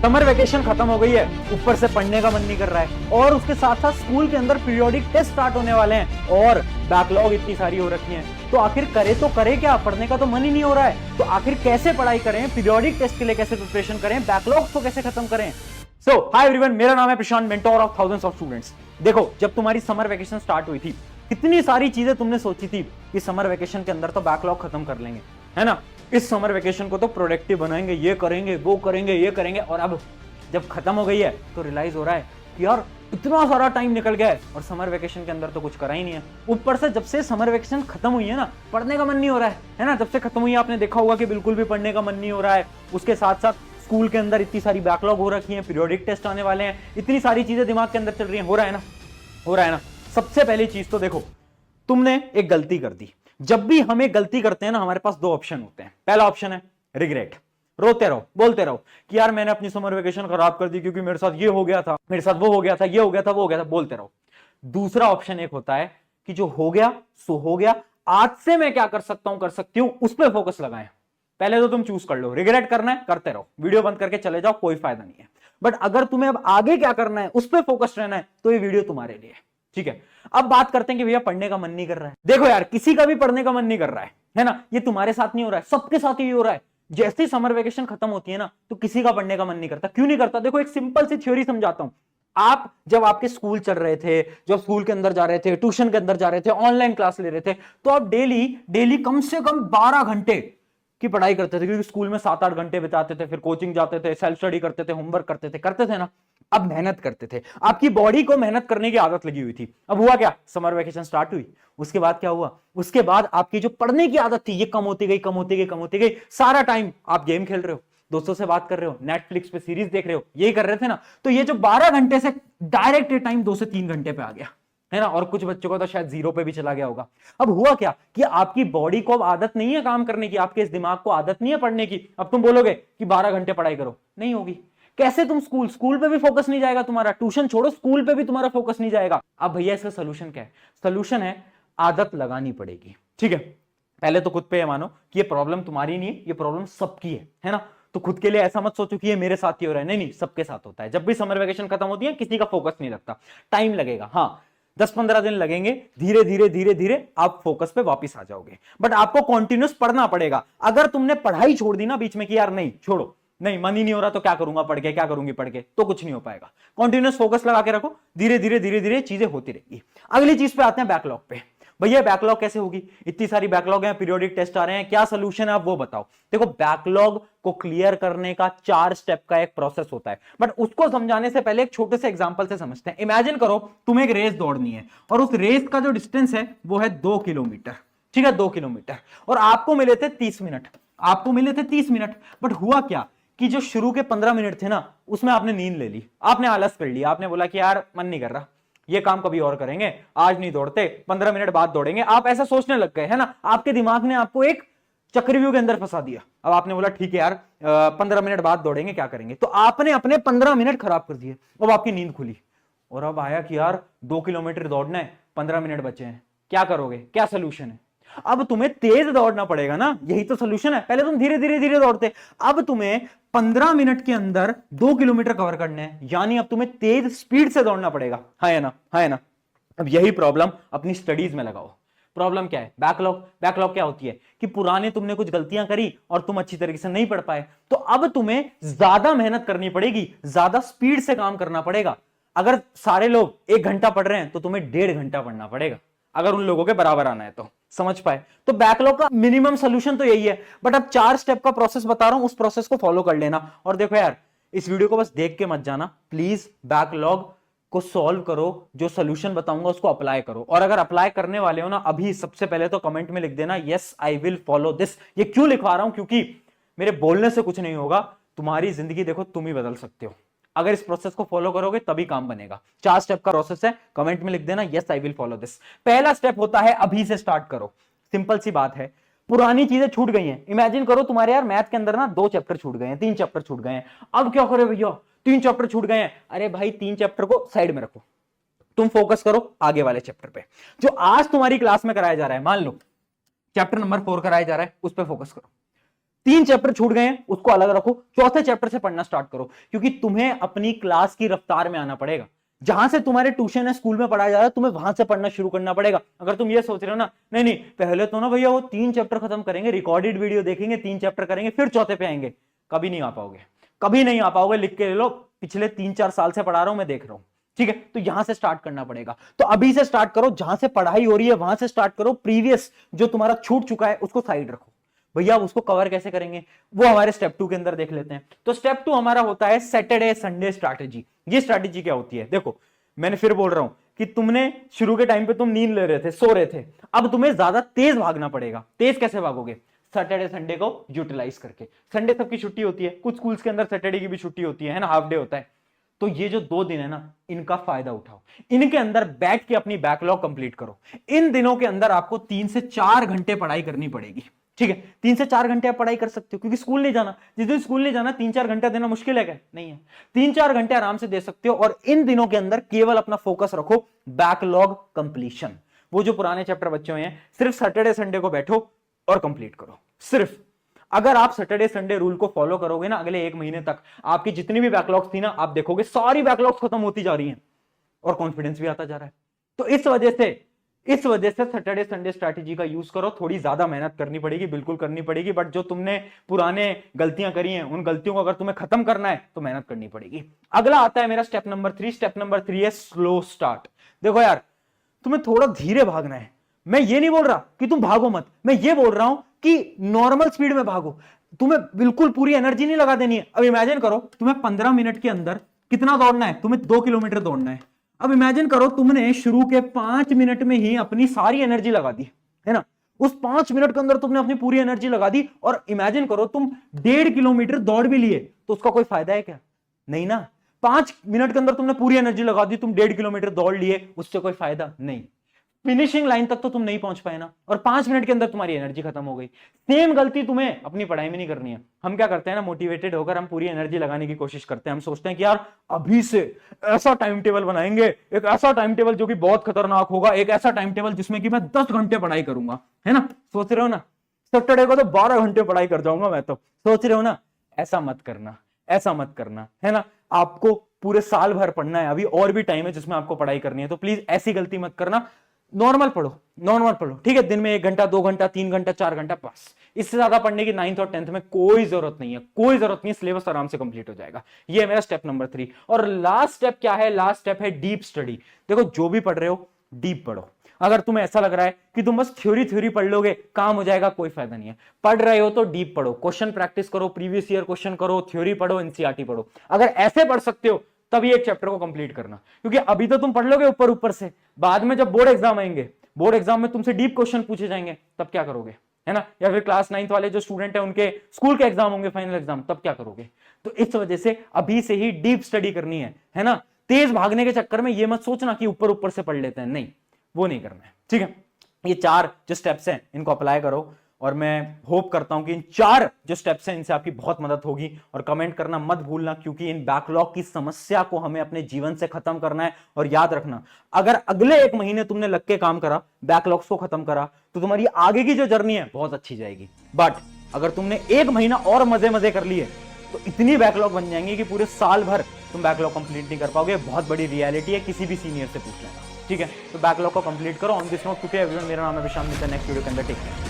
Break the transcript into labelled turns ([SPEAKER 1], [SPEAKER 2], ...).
[SPEAKER 1] Summer vacation खत्म हो गई है, ऊपर से पढ़ने का मन नहीं कर रहा है और उसके साथ साथ स्कूल के अंदर पीरियोडिक टेस्ट स्टार्ट होने वाले हैं और बैकलॉग इतनी सारी हो रखी हैं। तो आखिर करे क्या, पढ़ने का तो मन ही नहीं हो रहा है। तो आखिर कैसे पढ़ाई करें, पीरियोडिक टेस्ट के लिए कैसे प्रिपरेशन करें, बैकलॉग को कैसे खत्म करें। सो हाय एवरीवन, मेरा नाम है Prashant, mentor of thousands of students. देखो, जब तुम्हारी समर वेकेशन स्टार्ट हुई थी, कितनी सारी चीजें तुमने सोची थी कि समर वेकेशन के अंदर तो बैकलॉग खत्म कर लेंगे, है ना। इस समर वेकेशन को तो प्रोडक्टिव बनाएंगे, ये करेंगे, वो करेंगे, ये करेंगे। और अब जब खत्म हो गई है तो रियलाइज हो रहा है कि यार इतना सारा टाइम निकल गया है और समर वेकेशन के अंदर तो कुछ करा ही नहीं है। ऊपर से जब से समर वेकेशन खत्म हुई है ना, पढ़ने का मन नहीं हो रहा है ना। जब से खत्म हुई है आपने देखा होगा कि बिल्कुल भी पढ़ने का मन नहीं हो रहा है। उसके साथ साथ स्कूल के अंदर इतनी सारी बैकलॉग हो रखी है, पीरियोडिक टेस्ट आने वाले हैं, इतनी सारी चीजें दिमाग के अंदर चल रही है। हो रहा है ना। सबसे पहली चीज तो देखो, तुमने एक गलती कर दी। जब भी हम एक गलती करते हैं ना, हमारे पास दो ऑप्शन होते हैं। पहला ऑप्शन है रिग्रेट, रोते रहो, बोलते रहो कि यार मैंने अपनी समर वेकेशन खराब कर दी क्योंकि मेरे साथ ये हो गया था, मेरे साथ वो हो गया था, ये हो गया था, वो हो गया था, बोलते रहो। दूसरा ऑप्शन एक होता है कि जो हो गया सो हो गया, आज से मैं क्या कर सकता हूं, कर सकती हूं, उस पर फोकस लगाएं। पहले तो तुम चूज कर लो, रिग्रेट करना है करते रहो, वीडियो बंद करके चले जाओ, कोई फायदा नहीं है। बट अगर तुम्हें अब आगे क्या करना है, उस पर फोकस रहना है, तो ये वीडियो तुम्हारे लिए है। ठीक है, अब बात करते हैं कि भैया पढ़ने का मन नहीं कर रहा है। देखो यार, किसी का भी पढ़ने का मन नहीं कर रहा है ना। ये तुम्हारे साथ नहीं हो रहा है, सबके साथ ही हो रहा है। जैसे ही समर वेकेशन खत्म होती है ना, तो किसी का पढ़ने का मन नहीं करता। क्यों नहीं करता? देखो, एक सिंपल सी थ्योरी समझाता हूं। आप जब आपके स्कूल चल रहे थे, जब स्कूल के अंदर जा रहे थे, ट्यूशन के अंदर जा रहे थे, ऑनलाइन क्लास ले रहे थे, तो आप डेली डेली कम से कम 12 घंटे की पढ़ाई करते थे, क्योंकि स्कूल में 7-8 घंटे बिताते थे, फिर कोचिंग जाते थे, सेल्फ स्टडी करते थे, होमवर्क करते थे ना। अब मेहनत करते थे, आपकी बॉडी को मेहनत करने की आदत लगी हुई थी। अब हुआ क्या, समर वेकेशन स्टार्ट हुई, उसके बाद क्या हुआ, उसके बाद आपकी जो पढ़ने की आदत थी, ये कम होती गई, कम होती गई, कम होती गई। सारा टाइम आप गेम खेल रहे हो, दोस्तों से बात कर रहे हो, नेटफ्लिक्स पे सीरीज देख रहे हो, यही कर रहे थे ना। तो ये जो 12 घंटे से डायरेक्ट टाइम 2 से 3 घंटे पे आ गया, है ना। और कुछ बच्चों को तो शायद 0 पे भी चला गया होगा। अब हुआ क्या कि आपकी बॉडी को अब आदत नहीं है काम करने की, आपके इस दिमाग को आदत नहीं है पढ़ने की। अब तुम बोलोगे कि 12 घंटे पढ़ाई करो, नहीं होगी। कैसे? तुम स्कूल पे भी फोकस नहीं जाएगा तुम्हारा, ट्यूशन छोड़ो, स्कूल पे भी तुम्हारा फोकस नहीं जाएगा। अब भैया इसका सोल्यूशन क्या है? सोल्यूशन है आदत लगानी पड़ेगी। ठीक है, पहले तो खुद पे मानो कि ये प्रॉब्लम तुम्हारी नहीं है, ये प्रॉब्लम सबकी है ना। तो खुद के लिए ऐसा मत सोचो कि ये मेरे साथ ही हो रहा है, नहीं, सबके साथ होता है। जब भी समर वेकेशन खत्म होती है, किसी का फोकस नहीं लगता, टाइम लगेगा। हाँ, 10-15 दिन लगेंगे, धीरे धीरे धीरे धीरे आप फोकस पे वापस आ जाओगे। बट आपको कॉन्टिन्यूस पढ़ना पड़ेगा। अगर तुमने पढ़ाई छोड़ दी ना बीच में कि यार नहीं, छोड़ो, नहीं मन ही नहीं हो रहा तो क्या करूंगा पढ़ के, क्या करूंगी पढ़ के, तो कुछ नहीं हो पाएगा। कॉन्टिन्यूस फोकस लगा के रखो, धीरे धीरे धीरे धीरे चीजें होती रहेगी। अगली चीज पे आते हैं, बैकलॉग पे। भैया बैकलॉग कैसे होगी? इतनी सारी बैकलॉग है, पीरियोडिक टेस्ट आ रहे हैं, क्या सोल्यूशन है आप वो बताओ। देखो, बैकलॉग को क्लियर करने का 4 स्टेप का एक प्रोसेस होता है, बट उसको समझाने से पहले एक छोटे से एग्जांपल से समझते हैं। इमेजिन करो तुम्हें एक रेस दौड़नी है और उस रेस का जो डिस्टेंस है वो है 2 किलोमीटर। ठीक है, 2 किलोमीटर, और आपको मिले थे 30 मिनट। बट हुआ क्या कि जो शुरू के 15 मिनट थे ना, उसमें आपने नींद ले ली, आपने आलस कर लिया, आपने बोला कि यार मन नहीं कर रहा, ये काम कभी और करेंगे, आज नहीं दौड़ते, 15 मिनट बाद दौड़ेंगे। आप ऐसा सोचने लग गए, है ना। आपके दिमाग ने आपको एक चक्रव्यूह के अंदर फंसा दिया। अब आपने बोला ठीक है यार, 15 मिनट बाद दौड़ेंगे, क्या करेंगे। तो आपने अपने 15 मिनट खराब कर दिए। अब आपकी नींद खुली और अब आया कि यार 2 किलोमीटर दौड़ना है, 15 मिनट बचे हैं, क्या करोगे, क्या सोल्यूशन है। अब तुम्हें तेज दौड़ना पड़ेगा ना, यही तो सोल्यूशन है। पहले तुम धीरे धीरे धीरे दौड़ते, अब तुम्हें 15 मिनट के अंदर 2 किलोमीटर कवर करने हैं, यानी अब तुम्हें तेज स्पीड से दौड़ना पड़ेगा, है ना। अब यही प्रॉब्लम अपनी स्टडीज में लगाओ। प्रॉब्लम क्या है? बैकलॉग क्या होती है कि पुराने तुमने कुछ गलतियां करी और तुम अच्छी तरीके से नहीं पढ़ पाए, तो अब तुम्हें ज्यादा मेहनत करनी पड़ेगी, ज्यादा स्पीड से काम करना पड़ेगा। अगर सारे लोग 1 घंटा पढ़ रहे हैं तो तुम्हें 1.5 घंटा पढ़ना पड़ेगा, अगर उन लोगों के बराबर आना है तो। समझ पाए? तो बैकलॉग का मिनिमम सोल्यूशन तो यही है। बट अब 4 स्टेप का प्रोसेस बता रहा हूं, उस प्रोसेस को फॉलो कर लेना। और देखो यार, इस वीडियो को बस देख के मत जाना, प्लीज बैकलॉग को सॉल्व करो, जो सोल्यूशन बताऊंगा उसको अप्लाई करो। और अगर अप्लाई करने वाले हो ना, अभी सबसे पहले तो कमेंट में लिख देना yes I will follow this. ये क्यों लिखवा रहा हूं? क्योंकि मेरे बोलने से कुछ नहीं होगा, तुम्हारी जिंदगी देखो तुम ही बदल सकते हो। अगर इस प्रोसेस को फॉलो करोगे तभी काम बनेगा। 4 स्टेप का प्रोसेस है, कमेंट में लिख देना yes I will follow this. पहला स्टेप होता है अभी से स्टार्ट करो। सिंपल सी बात है, पुरानी चीजें छूट गई हैं। इमेजिन करो तुम्हारे यार मैथ के अंदर ना 2 चैप्टर छूट गए हैं, 3 चैप्टर छूट गए हैं। अब क्या करो भैया, 3 चैप्टर छूट गए हैं। अरे भाई 3 चैप्टर को साइड में रखो, तुम फोकस करो आगे वाले चैप्टर पे, जो आज तुम्हारी क्लास में कराया जा रहा है। मान लो चैप्टर नंबर 4 कराया जा रहा है, उस पर फोकस करो। 3 चैप्टर छूट गए हैं, उसको अलग रखो, चौथे चैप्टर से पढ़ना स्टार्ट करो, क्योंकि तुम्हें अपनी क्लास की रफ्तार में आना पड़ेगा। जहां से तुम्हारे ट्यूशन है, स्कूल में पढ़ाया जा रहा है, तुम्हें वहां से पढ़ना शुरू करना पड़ेगा। अगर तुम ये सोच रहे हो ना, नहीं नहीं पहले तो ना भैया वो 3 चैप्टर खत्म करेंगे, रिकॉर्डेड वीडियो देखेंगे, 3 चैप्टर करेंगे, फिर चौथे पे आएंगे, कभी नहीं आ पाओगे, कभी नहीं आ पाओगे। लिख के ले लो, पिछले 3-4 साल से पढ़ा रहा हूं मैं, देख रहा हूं, ठीक है। तो यहां से स्टार्ट करना पड़ेगा। तो अभी से स्टार्ट करो, जहां से पढ़ाई हो रही है वहां से स्टार्ट करो। प्रीवियस जो तुम्हारा छूट चुका है उसको साइड रखो। भैया उसको कवर कैसे करेंगे, वो हमारे स्टेप 2 के अंदर देख लेते हैं। तो स्टेप 2 हमारा होता है सैटरडे संडे स्ट्रैटेजी। ये स्ट्रैटेजी क्या होती है, देखो मैंने फिर बोल रहा हूं कि तुमने शुरू के टाइम पे तुम नींद ले रहे थे, सो रहे थे, अब तुम्हें ज्यादा तेज भागना पड़ेगा। तेज कैसे भागोगे, सैटरडे संडे को यूटिलाइज करके। संडे सबकी छुट्टी होती है, कुछ स्कूल्स के अंदर सैटरडे की भी छुट्टी होती है ना, हाफ डे होता है। तो ये जो 2 दिन है ना, इनका फायदा उठाओ, इनके अंदर बैठ के अपनी बैकलॉग कंप्लीट करो। इन दिनों के अंदर आपको 3 से 4 घंटे पढ़ाई करनी पड़ेगी, ठीक है। 3 से 4 घंटे आप पढ़ाई कर सकते हो, क्योंकि स्कूल नहीं जाना। जिस दिन स्कूल नहीं जाना 3-4 घंटे देना मुश्किल है क्या, नहीं है। 3-4 घंटे आराम से दे सकते हो, और इन दिनों के अंदर केवल अपना फोकस रखो बैकलॉग कंप्लीशन। वो जो पुराने चैप्टर बच्चे हुए हैं, सिर्फ सैटरडे संडे को बैठो और कंप्लीट करो। सिर्फ अगर आप सैटरडे संडे रूल को फॉलो करोगे ना, अगले 1 महीने तक आपकी जितनी भी बैकलॉग्स थी ना, आप देखोगे सारी बैकलॉग्स खत्म होती जा रही हैं और कॉन्फिडेंस भी आता जा रहा है। तो इस वजह से सैटरडे संडे स्ट्रैटेजी का यूज करो। थोड़ी ज्यादा मेहनत करनी पड़ेगी, बिल्कुल करनी पड़ेगी, बट जो तुमने पुराने गलतियां करी हैं, उन गलतियों को अगर तुम्हें खत्म करना है तो मेहनत करनी पड़ेगी। अगला आता है मेरा स्टेप नंबर 3। स्टेप नंबर 3 है स्लो स्टार्ट। देखो यार, तुम्हें थोड़ा धीरे भागना है। मैं ये नहीं बोल रहा कि तुम भागो मत, मैं ये बोल रहा हूं कि नॉर्मल स्पीड में भागो। तुम्हें बिल्कुल पूरी एनर्जी नहीं लगा देनी है। अब इमेजिन करो, तुम्हें 15 मिनट के अंदर कितना दौड़ना है, तुम्हें 2 किलोमीटर दौड़ना है। अब इमेजिन करो, तुमने शुरू के 5 मिनट में ही अपनी सारी एनर्जी लगा दी, है ना। उस 5 मिनट के अंदर तुमने अपनी पूरी एनर्जी लगा दी, और इमेजिन करो तुम 1.5 किलोमीटर दौड़ भी लिए, तो उसका कोई फायदा है क्या, नहीं ना। 5 मिनट के अंदर तुमने पूरी एनर्जी लगा दी, तुम 1.5 किलोमीटर दौड़ लिए, उससे कोई फायदा नहीं। फिनिशिंग लाइन तक तो तुम नहीं पहुंच पाए ना, और 5 मिनट के अंदर तुम्हारी एनर्जी खत्म हो गई। सेम गलती तुम्हें अपनी पढ़ाई में नहीं करनी है। हम क्या करते हैं ना, मोटिवेटेड होकर हम पूरी एनर्जी लगाने की कोशिश करते हैं। हम सोचते हैं कि यार अभी से ऐसा टाइम टेबल बनाएंगे, एक ऐसा टाइम टेबल जो कि बहुत खतरनाक होगा, एक ऐसा टाइम टेबल जिसमें कि मैं 10 घंटे पढ़ाई करूंगा, है ना। सोच रहे हो ना, सैटरडे को तो 12 घंटे पढ़ाई कर जाऊंगा मैं तो, सोच रहे हो ना। ऐसा मत करना, ऐसा मत करना, है ना। आपको पूरे साल भर पढ़ना है, अभी और भी टाइम है जिसमें आपको पढ़ाई करनी है। तो प्लीज ऐसी गलती मत करना। नॉर्मल पढ़ो, नॉर्मल पढ़ो, ठीक है। दिन में 1 घंटा, 2 घंटा, 3 घंटा, 4 घंटा, बस। इससे ज्यादा पढ़ने की 9th और 10th में कोई जरूरत नहीं है, कोई जरूरत नहीं है। सिलेबस आराम से कंप्लीट हो जाएगा। ये है मेरा स्टेप नंबर 3। और लास्ट स्टेप क्या है, लास्ट स्टेप है डीप स्टडी। देखो, जो भी पढ़ रहे हो डीप पढ़ो। अगर तुम्हें ऐसा लग रहा है कि तुम बस थ्योरी पढ़ लोगे, काम हो जाएगा, कोई फायदा नहीं है। पढ़ रहे हो तो डीप पढ़ो, क्वेश्चन प्रैक्टिस करो, प्रीवियस ईयर क्वेश्चन करो, थ्योरी पढ़ो, एनसीईआरटी पढ़ो। अगर ऐसे पढ़ सकते हो तभी एक चैप्टर को कंप्लीट करना, क्योंकि अभी तो तुम पढ़ लोगे ऊपर से, बाद में जब बोर्ड एग्जाम आएंगे, बोर्ड एग्जाम में तुमसे डीप क्वेश्चन पूछे जाएंगे, तब क्या करोगे, है ना। या फिर क्लास 9th वाले जो स्टूडेंट है, उनके स्कूल के एग्जाम होंगे, फाइनल एग्जाम, तब क्या करोगे। तो इस वजह से अभी से ही डीप स्टडी करनी है ना। तेज भागने के चक्कर में ये मत सोचना कि ऊपर से पढ़ लेते हैं, नहीं, वो नहीं करना है, ठीक है। ये 4 जो स्टेप्स हैं इनको अप्लाई करो, और मैं होप करता हूं कि इन 4 जो स्टेप्स हैं इनसे आपकी बहुत मदद होगी। और कमेंट करना मत भूलना, क्योंकि इन बैकलॉग की समस्या को हमें अपने जीवन से खत्म करना है। और याद रखना, अगर अगले 1 महीने तुमने लग के काम करा, बैकलॉग्स को खत्म करा, तो तुम्हारी आगे की जो जर्नी है बहुत अच्छी जाएगी। बट अगर तुमने 1 महीना और मजे कर लिए, तो इतनी बैकलॉग बन जाएंगी कि पूरे साल भर तुम बैकलॉग कंप्लीट नहीं कर पाओगे। बहुत बड़ी रियलिटी है, किसी भी सीनियर से पूछ लेना, ठीक है। तो बैकलॉग को कंप्लीट करो ऑन दिस नोट। क्योंकि एवरीवन, मेरा नाम है विशाल मित्तल। नेक्स्ट वीडियो के अंदर टेक केयर।